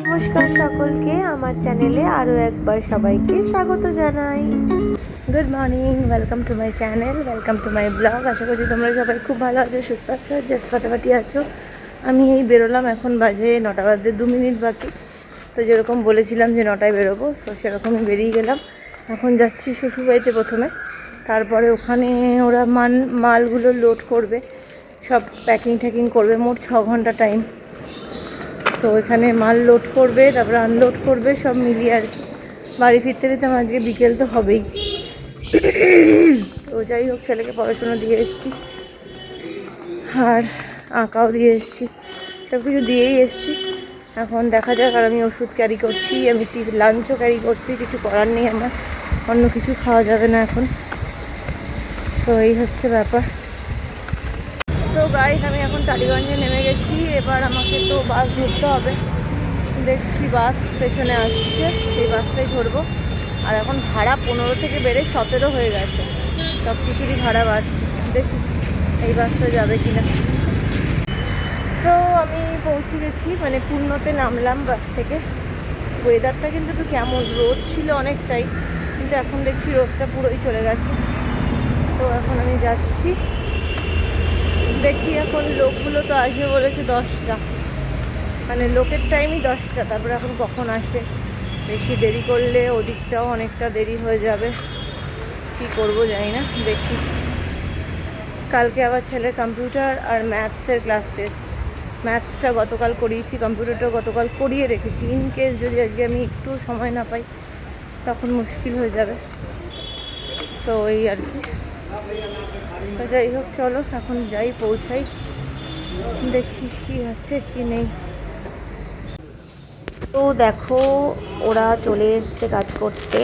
নমস্কার সকলকে আমার চ্যানেলে আরও একবার সবাইকে স্বাগত জানাই। Good morning, welcome to my channel, welcome to my blog. আশা করছি তোমরা সবাই খুব ভালো আছো, সুস্থ আছো, জাস্ট ফাটাফাটি আছো। আমি এই বেরোলাম, এখন বাজে 9টা বাজে 2 মিনিট বাকি। তো যেরকম বলেছিলাম যে 9টায় বেরোবো, তো সেরকমই বেরিয়ে গেলাম। এখন যাচ্ছি শ্বশুরবাড়িতে প্রথমে, তারপরে ওখানে ওরা মালগুলো লোড করবে, সব প্যাকিং ট্যাকিং করবে। মোট 6 ঘন্টা টাইম। তো এখানে মাল লোড করবে, তারপরে আনলোড করবে, সব মিলিয়ে আর কি। বাড়ি ফিরতে ফিরতে আমার আজকে বিকেল তো হবেই। তো যাই হোক, ছেলেকে পড়াশোনা দিয়ে এসেছি, আর আঁকাও দিয়ে এসেছি, সব কিছু দিয়েই এসেছি। এখন দেখা যাক। আর আমি ওষুধ ক্যারি করছি, আমি লাঞ্চও ক্যারি করছি, কিছু করার নেই আমার, অন্য কিছু খাওয়া যাবে না এখন। তো এই হচ্ছে ব্যাপার। তো গাইস, আমি এখন টালিগঞ্জে নেমে গেছি। এবার আমাকে তো বাস ধরতে হবে। দেখছি বাস পেছনে আসছে, সেই বাসটাই ধরবো। আর এখন ভাড়া 15 থেকে বেড়ে 17 হয়ে গেছে, সব কিছুরই ভাড়া বাড়ছে। দেখি এই বাসটা যাবে কিনা। তো আমি পৌঁছে গেছি, মানে পূর্ণতে নামলাম বাস থেকে। ওয়েদারটা কিন্তু একটু কেমন, রোদ ছিল অনেকটাই, কিন্তু এখন দেখছি রোদটা পুরোই চলে গেছে। তো এখন আমি যাচ্ছি, দেখি এখন লোকগুলো তো আসবে বলেছে 10টা, মানে লোকের টাইমই 10টা। তারপরে এখন কখন আসে, বেশি দেরি করলে ওদিকটাও অনেকটা দেরি হয়ে যাবে। কি করব জানি না, দেখি। কালকে আবার ছেলের কম্পিউটার আর ম্যাথসের ক্লাস টেস্ট। ম্যাথসটা গতকাল করিয়েছি, কম্পিউটারটা গতকাল করিয়ে রেখেছি। ইন কেস যদি আজকে আমি একটু সময় না পাই, তখন মুশকিল হয়ে যাবে। তো এই আর কি। তো যাই হোক, চলো এখন যাই, পৌঁছাই, দেখি কি আছে কি নেই। তো দেখো, ওরা চলে এসছে কাজ করতে,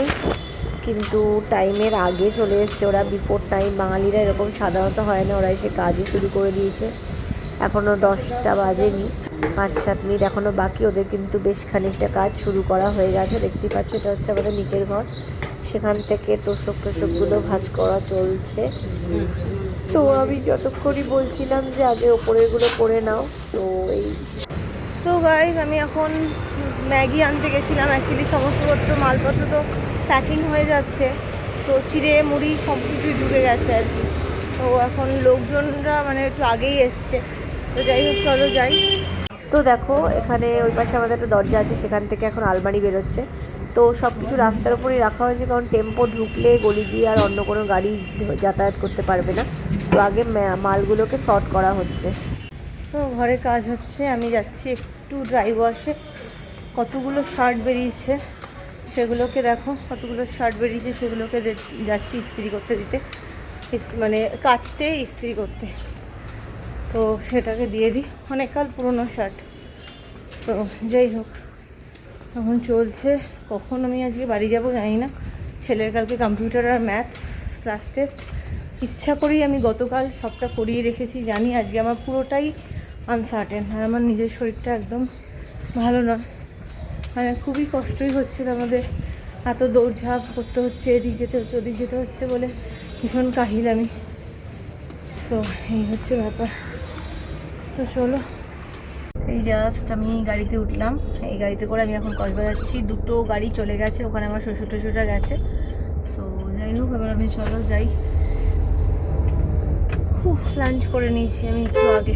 কিন্তু টাইমের আগে চলে এসছে ওরা, বিফোর টাইম। বাঙালিরা এরকম সাধারণত হয় না, ওরা এসে কাজই শুরু করে দিয়েছে। এখনও 10টা বাজেনি, 5-7 মিনিট এখনও বাকি। ওদের কিন্তু বেশ খানিকটা কাজ শুরু করা হয়ে গেছে। দেখতেই পাচ্ছ, এটা হচ্ছে আমাদের নিচের ঘর, সেখান থেকে তোষকগুলো ভাঁজ করা চলছে। তো আমি যতক্ষণই বলছিলাম যে আগে ওপরেরগুলো করে নাও। তো এই সো গাইস, আমি এখন ম্যাগি আনতে গেছিলাম। অ্যাকচুয়ালি সমস্তপত্র মালপত্র তো প্যাকিং হয়ে যাচ্ছে, তো চিড়ে মুড়ি সব কিছুই ঢুকে গেছে আর কি। তো এখন লোকজনরা মানে একটু আগেই এসছে। তো যাই হোক, চলো যাই। তো দেখো, এখানে ওই পাশে আমাদের একটা দরজা আছে, সেখান থেকে এখন আলমারি বেরোচ্ছে। তো সব কিছু রাস্তার উপরেই রাখা হয়েছে, কারণ টেম্পো ঢুকলে গলি দিয়ে আর অন্য কোনো গাড়ি যাতায়াত করতে পারবে না। তো আগে মালগুলোকে সর্ট করা হচ্ছে। তো ঘরে কাজ হচ্ছে, আমি যাচ্ছি একটু ড্রাই ওয়াশে। কতগুলো শার্ট বেরিয়েছে, সেগুলোকে দেখো, কতগুলো শার্ট বেরিয়েছে, সেগুলোকে যাচ্ছি ইস্ত্রি করতে দিতে, মানে কাচতে, ইস্ত্রি করতে। তো সেটাকে দিয়ে দিই, অনেককাল পুরনো শার্ট। তো যাই হোক, এখন চলছে। কখন আমি আজকে বাড়ি যাব জানি না। ছেলের কালকে কম্পিউটার আর ম্যাথস ক্লাস টেস্ট। ইচ্ছা করেই আমি গতকাল সবটা করিয়ে রেখেছি, জানি আজকে আমার পুরোটাই আনসার্টেন। আর আমার নিজের শরীরটা একদম ভালো নয়, মানে খুবই কষ্টই হচ্ছে। আমাদের এত দৌড়ঝাঁপ করতে হচ্ছে, এদিক যেতে হচ্ছে, ওদিক যেতে হচ্ছে বলে ভীষণ কাহিল আমি। তো এই হচ্ছে ব্যাপার। তো চলো, এই জাস্ট আমি গাড়িতে উঠলাম। এই গাড়িতে করে আমি এখন কক্সবাজার যাচ্ছি। 2টো গাড়ি চলে গেছে, ওখানে আমার শ্বশুর টশুররা গেছে। তো যাই হোক, এবার আমি চলো যাই। লাঞ্চ করে নিয়েছি আমি একটু আগে,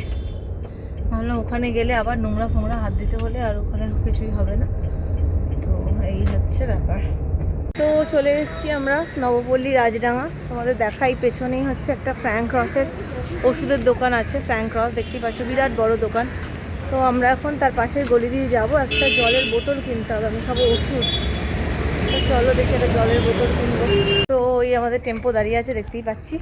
ভাবলাম ওখানে গেলে আবার নোংরা ফোংরা হাত দিতে বলে, আর ওখানে কিছুই হবে না। তো এই হচ্ছে ব্যাপার। তো চলে এসেছি আমরা নবপল্লী রাজডাঙ্গা। তোমাদের দেখাই, পেছনেই হচ্ছে একটা ফ্র্যাঙ্ক রসের ওষুধের দোকান আছে। ফ্র্যাঙ্ক রস দেখতেই পাচ্ছ, বিরাট বড় দোকান। তো আমরা এখন তার পাশের গলি দিয়ে যাবো, একটা জলের বোতল কিনতে হবে, আমি খাবো ওষুধ। তো চলো দেখি, একটা জলের বোতল কিনবো। তো ওই আমাদের টেম্পো দাঁড়িয়ে আছে, দেখতেই পাচ্ছি।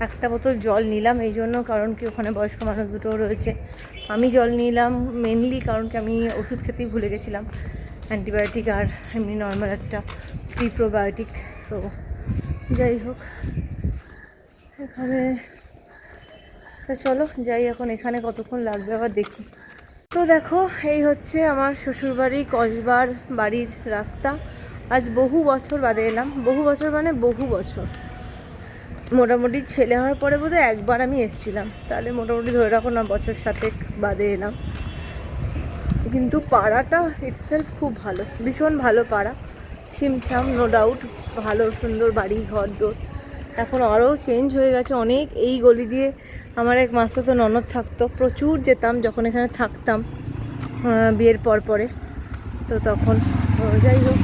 একটা বোতল জল নিলাম এই জন্য, কারণ কি ওখানে বয়স্ক মানুষ দুটো রয়েছে। আমি জল নিলাম মেনলি কারণ কি আমি ওষুধ খেতেই ভুলে গেছিলাম, অ্যান্টিবায়োটিক আর এমনি নর্মাল একটা প্রিপ্রোবায়োটিক। সো যাই হোক, এখানে তো চলো যাই। এখন এখানে কতক্ষণ লাগবে আবার দেখি। তো দেখো, এই হচ্ছে আমার শ্বশুরবাড়ি কসবার বাড়ির রাস্তা। আজ বহু বছর বাদে এলাম, বহু বছর মানে বহু বছর। মোটামুটি ছেলে হওয়ার পরে বোধহয় একবার আমি এসেছিলাম, তাহলে মোটামুটি ধরে রাখো না, বছর 7 বাদে এলাম। কিন্তু পাড়াটা ইটসেলফ খুব ভালো, ভীষণ ভালো পাড়া, ছিমছাম, নো ডাউট, ভালো সুন্দর বাড়ি ঘর দোর। এখন আরও চেঞ্জ হয়ে গেছে অনেক। এই গলি দিয়ে আমার এক মাসতো ননদ থাকতো, প্রচুর যেতাম যখন এখানে থাকতাম বিয়ের পরে। তো তখন যাই হোক।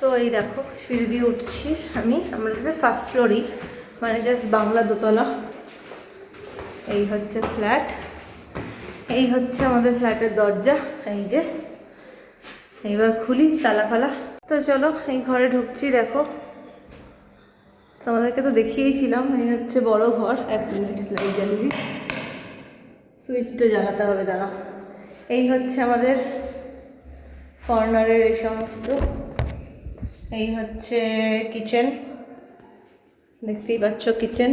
তো এই দেখো সিঁড়ি দিয়ে উঠছি আমি, আমাদের ফার্স্ট ফ্লোরই, মানে জাস্ট বাংলা দোতলা। এই হচ্ছে ফ্ল্যাট, এই হচ্ছে আমাদের ফ্ল্যাটের দরজা। এই যে এইবার খুলি তালা ফালা। তো চলো এই ঘরে ঢুকছি। দেখো তোমাদেরকে তো দেখিয়েছিলাম, এই হচ্ছে বড় ঘর। 1 মিনিট লাইট জ্বালিয়ে দিই, সুইচটা জ্বালাতে হবে, দাঁড়া। এই হচ্ছে আমাদের কর্নারের এই সমস্ত। এই হচ্ছে কিচেন, দেখতেই পাচ্ছ কিচেন।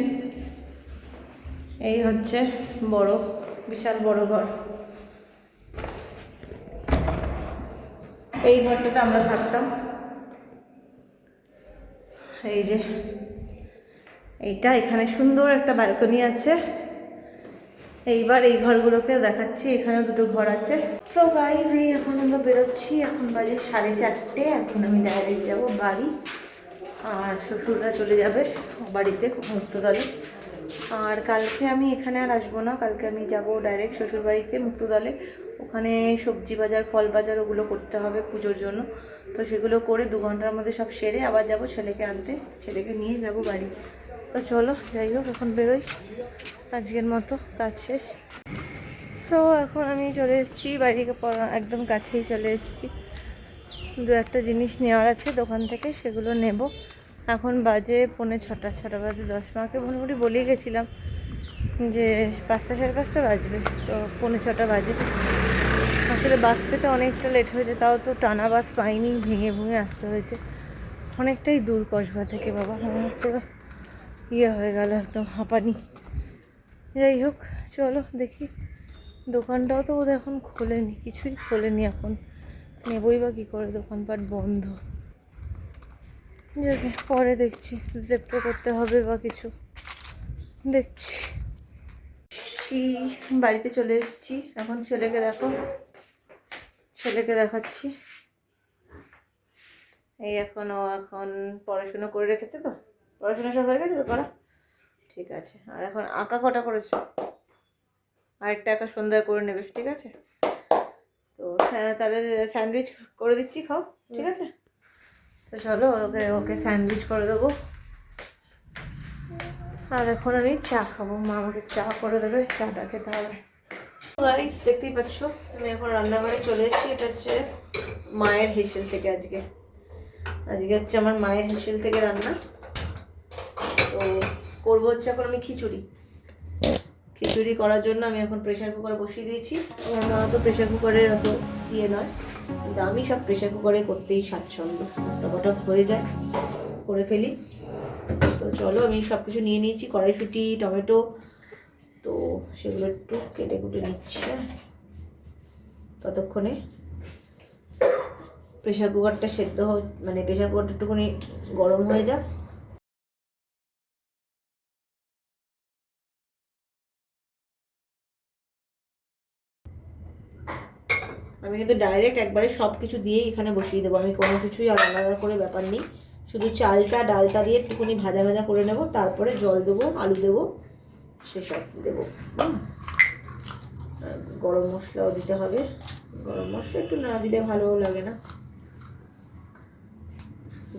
এই হচ্ছে বড়, বিশাল বড় ঘর। এই ঘরটাতে আমরা থাকতাম। এই যে এইটা, এখানে সুন্দর একটা ব্যালকনি আছে। এইবার এই ঘরগুলোকে দেখাচ্ছি, এখানেও 2টো ঘর আছে। তো গাইজ এই এখন আমরা বেরোচ্ছি, এখন বাজে 4:30। এখন আমি ডাইরেক্ট যাব বাড়ি, আর শ্বশুররা চলে যাবে বাড়িতে মুক্তদলে। আর কালকে আমি এখানে আর আসবো না, কালকে আমি যাব ডাইরেক্ট শ্বশুর বাড়িতে মুক্তদলে। ওখানে সবজি বাজার, ফল বাজার ওগুলো করতে হবে পুজোর জন্য। তো সেগুলো করে 2 ঘন্টার মধ্যে সব সেরে আবার যাব ছেলেকে আনতে, ছেলেকে নিয়ে যাব বাড়ি। তো চলো যাই হোক, এখন বেরোই, আজকের মতো কাজ শেষ। তো এখন আমি চলে এসেছি বাড়িকে, একদম কাছেই চলে এসেছি। 2-1টা জিনিস নেওয়ার আছে দোকান থেকে, সেগুলো নেব। এখন বাজে 5:45, 6টা বাজে 10। মাকে মোটামুটি বলেই গেছিলাম যে 5টা, 5:30 বাজবে, তো 5:45 বাজে। আসলে বাস পেতে অনেকটা লেট হয়েছে, তাও তো টানা বাস পাইনি, ভেঙে ভেঙে আসতে হয়েছে। অনেকটাই দূর কসবা থেকে, বাবা পুরো ইয়ে হয়ে গেল, একদম হাঁপানি। যাই হোক চলো দেখি, দোকানটাও তো বোধহয় এখন খোলেনি, কিছুই খোলেনি এখন, নেবই বা কী করে, দোকানপাট বন্ধ। যাকে পরে দেখছি, জেপ্টো করতে হবে বা কিছু, দেখছি। বাড়িতে চলে এসেছি, এখন ছেলেকে দেখো, ছেলেকে দেখাচ্ছি। এই এখন পড়াশোনা করে রেখেছে, তো পড়াশোনা সব হয়ে গেছে তো করা, ঠিক আছে। আর এখন আঁকা কটা করেছো, আরেকটা আঁকা সন্ধ্যায় করে নেবে, ঠিক আছে। তো হ্যাঁ, তাহলে স্যান্ডউইচ করে দিচ্ছি, খাও, ঠিক আছে। তো চলো ওকে স্যান্ডউইচ করে দেবো। আর এখন আমি চা খাবো, মা আমাকে চা করে দেবে, চাটা খেতে হবে। গাইস দেখতেই পাচ্ছ, আমি এখন রান্নাঘরে চলে এসেছি। এটা হচ্ছে মায়ের হেসেল থেকে, আজকে হচ্ছে আমার মায়ের হেসেল থেকে রান্না। তো করবো হচ্ছে এখন আমি খিচুড়ি করার জন্য আমি এখন প্রেশার কুকার বসিয়ে দিয়েছি। আমার মা তো প্রেশার কুকারের অত ইয়ে নয়, কিন্তু আমি সব প্রেশার কুকারে করতেই স্বাচ্ছন্দ্য, টপাটপ হয়ে যায়, করে ফেলি। তো চলো আমি সব কিছু নিয়ে নিয়েছি, কড়াইশুঁটি, টমেটো, তো সেগুলো একটু কেটে কুটে নিচ্ছি। ততক্ষণে প্রেশার কুকারটা সেদ্ধ মানে প্রেশার কুকারটা একটুখানি গরম হয়ে যাক। আমি কিন্তু ডাইরেক্ট একবারে সব কিছু দিয়েই এখানে বসিয়ে দেবো, আমি কোনো কিছুই আলাদা করে ব্যাপার নেই। শুধু চালটা ডালটা দিয়ে একটুখানি ভাজা ভাজা করে নেব, তারপরে জল দেবো, আলু দেবো, সেসব দেবো। গরম মশলাও দিতে হবে, গরম মশলা একটু না দিলে ভালো লাগে না।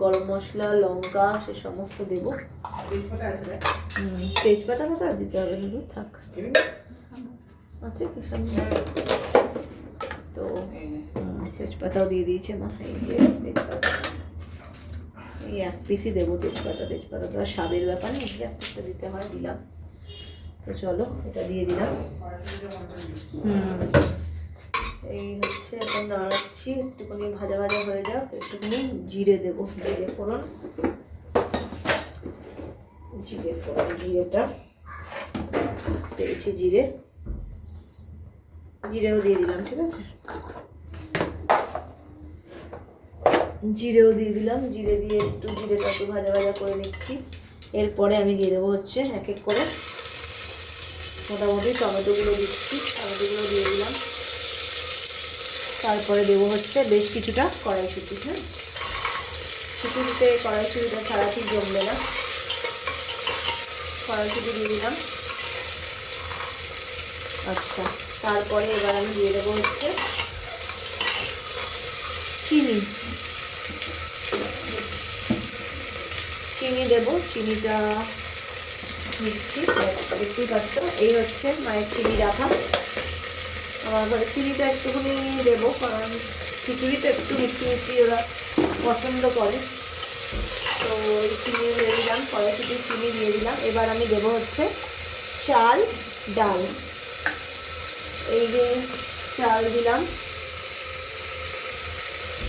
গরম মশলা, লঙ্কা, সে সমস্ত দেবো। তেজপাতা মতো আর দিতে হবে না, থাক আছে কি সামনে। তো তেজপাতাও দিয়ে দিয়েছে মা, এই যে তেজপাতা, এই 1 পিসই দেবো তেজপাতা তো আর স্বাদের ব্যাপার নেই, একটা দিতে হয়, দিলাম। তো চলো এটা দিয়ে দিলাম। এই হচ্ছে এখন নাড়াচ্ছি, একটুখানি ভাজা ভাজা হয়ে যাক, একটুখানি জিরে দেবো, জিরে ফোড়ন, জিরেটা পেয়েছি, জিরেও দিয়ে দিলাম, ঠিক আছে। জিরেও দিয়ে দিলাম, জিরে দিয়ে জিরেটা একটু ভাজা ভাজা করে নিচ্ছি। এরপরে আমি দিয়ে দেবো হচ্ছে এক এক করে মোটামুটি টমেটোগুলো দিচ্ছি, টমেটোগুলো দিয়ে দিলাম। তারপরে দেবো হচ্ছে বেশ কিছুটা কড়াইশুঁটি। হ্যাঁ, খিচুড়িতে কড়াইশুঁটিটা ছাড়া ঠিক জমবে না। কড়াইশুঁটি দিয়ে দিলাম। আচ্ছা, তারপরে এবার আমি দিয়ে দেবো হচ্ছে চিনি। চিনি দেবো, চিনিটা দিচ্ছি, দেখতেই পাচ্ছ। এই হচ্ছে মায়ের চিনি রাখা। আমার ঘরে চিনিটা একটুখানি দেবো, কারণ খিচুড়িটা একটু মিষ্টি মিষ্টি ওরা পছন্দ করে। তো এই চিনি দিয়ে দিলাম, কড়াইশুঁটির চিনি দিয়ে দিলাম। এবার আমি দেবো হচ্ছে চাল ডাল। এই যে চাল দিলাম,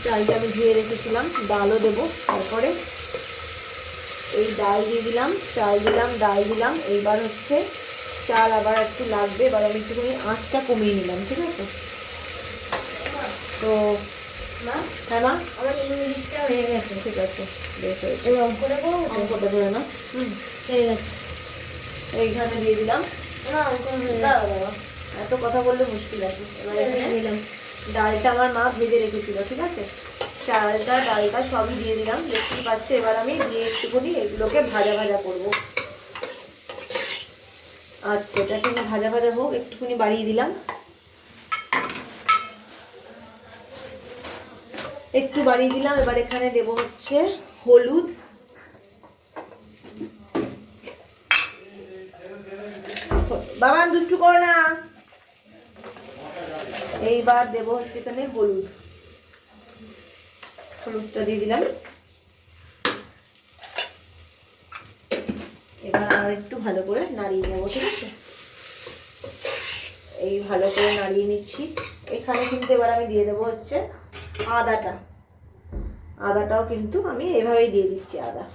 চালটা আমি ধুয়ে রেখেছিলাম। ডালও দেবো। তারপরে এই ডাল দিয়ে দিলাম, চাল দিলাম, ডাল দিলাম। এইবার হচ্ছে চাল আবার একটু লাগবে। এবার আমি একটুখানি আঁচটা কমিয়ে নিলাম, ঠিক আছে? তো মা, হ্যাঁ মা, আমার ইংলিশটা হয়ে গেছে। ঠিক আছে, বেশ হয়েছে। এবার অঙ্কটা করবো তো? অঙ্কটা ধরে না। হয়ে গেছে। এইখানে দিয়ে দিলাম। না, অঙ্ক হয়ে দাঁড়াও গেছে। দাঁড়াও, এত কথা বললে মুশকিল আছে। এবার এখানে দিলাম। ডালটা আমার মা ভেজে রেখেছিল, ঠিক আছে? চালটা ডালটা সবই দিয়ে দিলাম, দেখতেই পাচ্ছ। এবার আমি দিয়ে একটুখানি এগুলোকে ভাজা ভাজা করবো। আচ্ছা, এটাকে আমি ভাজা ভাজা হোক, একটুখানি বাড়িয়ে দিলাম। একটু বাড়িয়ে দিলাম। এবার এখানে দেবো হচ্ছে হলুদ, বাবা দুষ্টু করো না। এইবার দেবো হচ্ছে এখানে হলুদ। হলুদটা দিয়ে দিলাম। এবার আর একটু ভালো করে নাড়িয়ে নেবো, ঠিক আছে? এই ভালো করে নাড়িয়ে নিচ্ছি। এখানে কিন্তু এবার আমি দিয়ে দেবো হচ্ছে আদাটা। আদাটাও কিন্তু আমি এভাবেই দিয়ে দিচ্ছি। আদা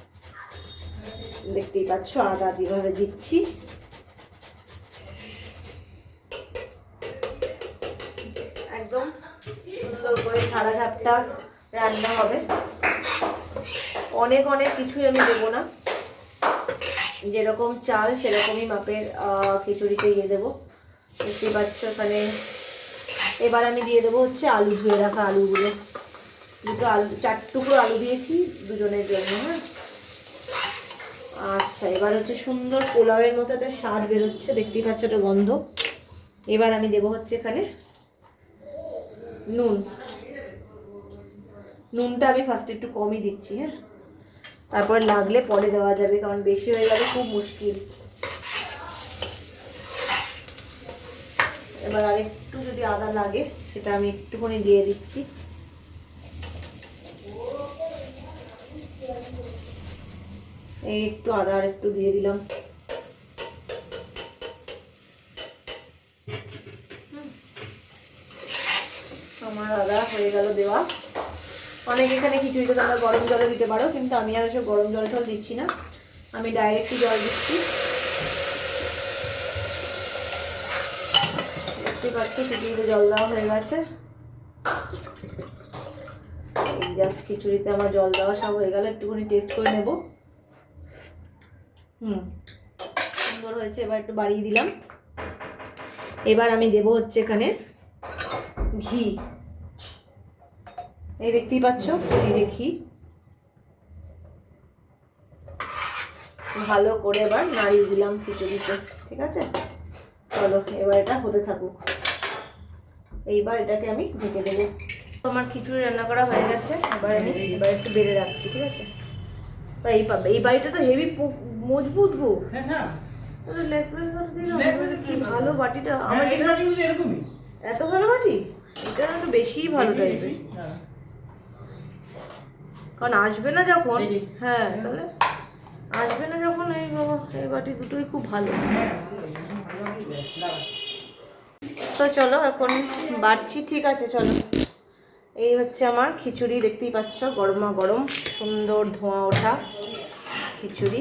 দেখতেই পাচ্ছ, আদা এভাবে দিচ্ছি। একদম সুন্দর করে ঝাড়া ঝাপটা রান্না হবে। অনেক অনেক কিছুই আমি দেবো না, যেরকম চাল সেরকমই মাপের খিচুড়িতে দিয়ে দেবো, দেখতেই পাচ্ছ এখানে। এবার আমি দিয়ে দেবো হচ্ছে আলু, ধুয়ে রাখা আলুগুলো। দুটো আলু, 4 টুকরো আলু দিয়েছি দুজনের জন্য। হ্যাঁ, আচ্ছা, এবার হচ্ছে সুন্দর পোলাওয়ের মতো একটা স্বাদ বেরোচ্ছে, দেখতেই পাচ্ছ একটা গন্ধ। এবার আমি দেবো হচ্ছে এখানে নুন। নুনটা আমি ফার্স্টে একটু কমই দিচ্ছি। হ্যাঁ, তারপর লাগলে পরে দেওয়া যাবে, কারণ বেশি হয়ে গেলে খুব মুশকিল। এবার আরেকটু যদি আদা লাগে সেটা আমি একটুখানি দিয়ে দিচ্ছি। এই একটু আদা আর একটু দিয়ে দিলাম। আমার আদা হয়ে গেল দেওয়া। অনেক এখানে খিচুড়িতে তোমরা গরম জলে দিতে পারো, কিন্তু আমি আর এসব গরম জল টল দিচ্ছি না, আমি ডাইরেক্টই জল দিচ্ছি। দেখতে পাচ্ছি খিচুড়িতে জল দেওয়া হয়ে গেছে। এই জাস্ট খিচুড়িতে আমার জল দেওয়া সব হয়ে গেল। একটুখানি টেস্ট করে নেব। সুন্দর হয়েছে। এবার একটু বাড়িয়ে দিলাম। এবার আমি দেবো হচ্ছে এখানে ঘি। এই দেখতেই পাচ্ছ, এই যে ঘি। ভালো করে এবার নাড়িয়ে দিলাম খিচুড়িতে, ঠিক আছে? চলো এবার এটা হতে থাকুক। এইবার এটাকে আমি ঢেকে দেবো। আমার খিচুড়ি রান্না করা হয়ে গেছে। এবার একটু বেড়ে রাখছি, ঠিক আছে? এই বাড়িটা তো হেভি মজবুত গো। কি ভালো বাটিটা আমার, এত ভালো বাটি। এটা একটু বেশিই ভালো টাইপের, কারণ আসবে না যখন। হ্যাঁ, তাহলে আসবে না যখন। এই বাবা, এই বাটি দুটোই খুব ভালো। তো চলো এখন বাড়ছি, ঠিক আছে? চলো, এই হচ্ছে আমার খিচুড়ি, দেখতেই পাচ্ছ, গরমা গরম সুন্দর ধোঁয়া ওঠা খিচুড়ি।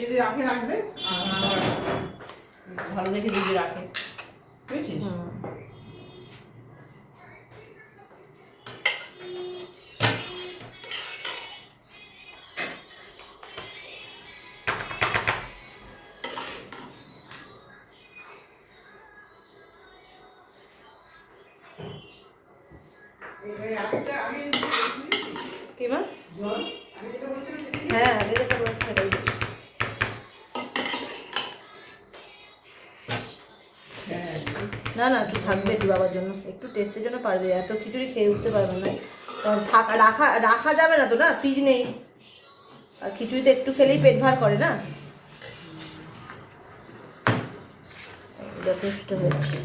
যদি রাখে রাখবে, ভালো দেখে যদি রাখে, বুঝছিস? এই আগেটা আগে কি মা? জল আগে যেটা বলছিলাম সেটা কি? হ্যাঁ আগে যেটা বলছি সেটাই দিচ্ছি। হ্যাঁ না না একটু থাকবে একটু বাবার জন্য, একটু টেস্টের জন্য পারবে, এত খিচুড়ি খেয়ে উঠতে পারবে না। কারণ রাখা রাখা যাবে না তো, না ফ্রিজ নেই, আর খিচুড়ি তো একটু খেলেই পেট ভার করে না। যথেষ্ট হচ্ছে।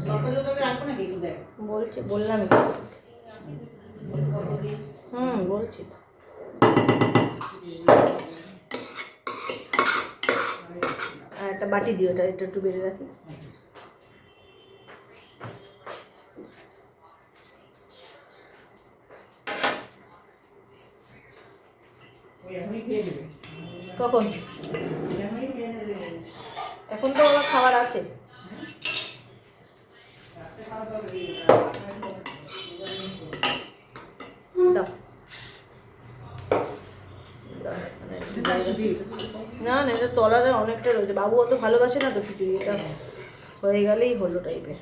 লঙ্কা জল রাখবো নাকি একটু দেখ। বললামই তো। বলছি তো। আর একটা বাটি দিও, এটা এটা একটু বেড়ে রাখি। ওই এখনই খেয়ে নেবে। কখন? এখনই খেয়ে নেবে। এখন তো ওরা খাবার আছে। রাতে খাওয়া দাওয়া করি। দাও। না না, এটা তলারে অনেকটা রয়েছে, বাবু অত ভালোবাসে না তো খিচুড়ি, এটা হয়ে গেলেই হলো টাইপের।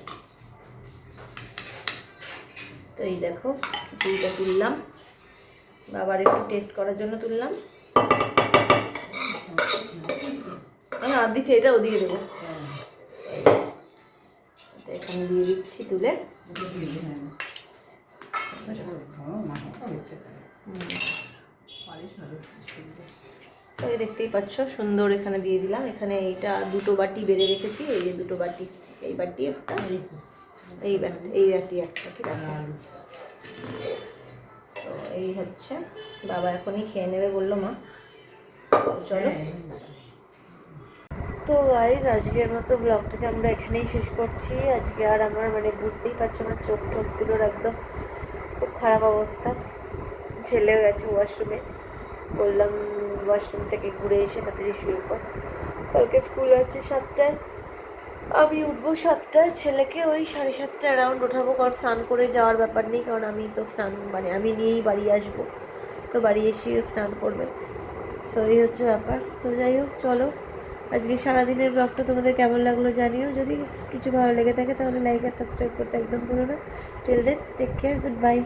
তো এই দেখো খিচুড়িটা তুললাম, বাবার একটু টেস্ট করার জন্য তুললাম। আমি আর দিচ্ছি, এটা ওদিকে দেবো, এটা এখানে দিয়ে দিচ্ছি তুলে। তো এই দেখতেই পাচ্ছ সুন্দর এখানে দিয়ে দিলাম। এখানে এইটা দুটো বাটি বেড়ে রেখেছি, এই যে দুটো বাটি, এই বাটি একটা, এই বাটি একটা, ঠিক আছে। তো এই হচ্ছে, বাবা এখনই খেয়ে নেবে বললো মা। চলো। তো গাইজ আজকের মতো ব্লগটাকে আমরা এখানেই শেষ করছি। আজকে আর আমার মানে বুঝতেই পারছো না, চোখ ঠোকগুলোর একদম খুব খারাপ অবস্থা। ছেলেও গেছে ওয়াশরুমে, বললাম ওয়াশরুম থেকে ঘুরে এসে তাড়াতাড়ি শুয়ে পড়, কালকে স্কুল আছে 7টায়, আমি উঠবো 7টায়, ছেলেকে ওই 7:30 অ্যারাউন্ড ওঠাবো, কারণ স্নান করে যাওয়ার ব্যাপার নেই, কারণ আমি তো স্নান মানে আমি নিয়েই বাড়ি আসবো, তো বাড়ি এসেই স্নান করবে। তো এই হচ্ছে ব্যাপার। তো যাই হোক চলো, আজকে সারাদিনের ব্লগটা তোমাদের কেমন লাগলো জানিও, যদি কিছু ভালো লেগে থাকে তাহলে লাইক আর সাবস্ক্রাইব করতে একদম ভুলো না। Till then take care, good by.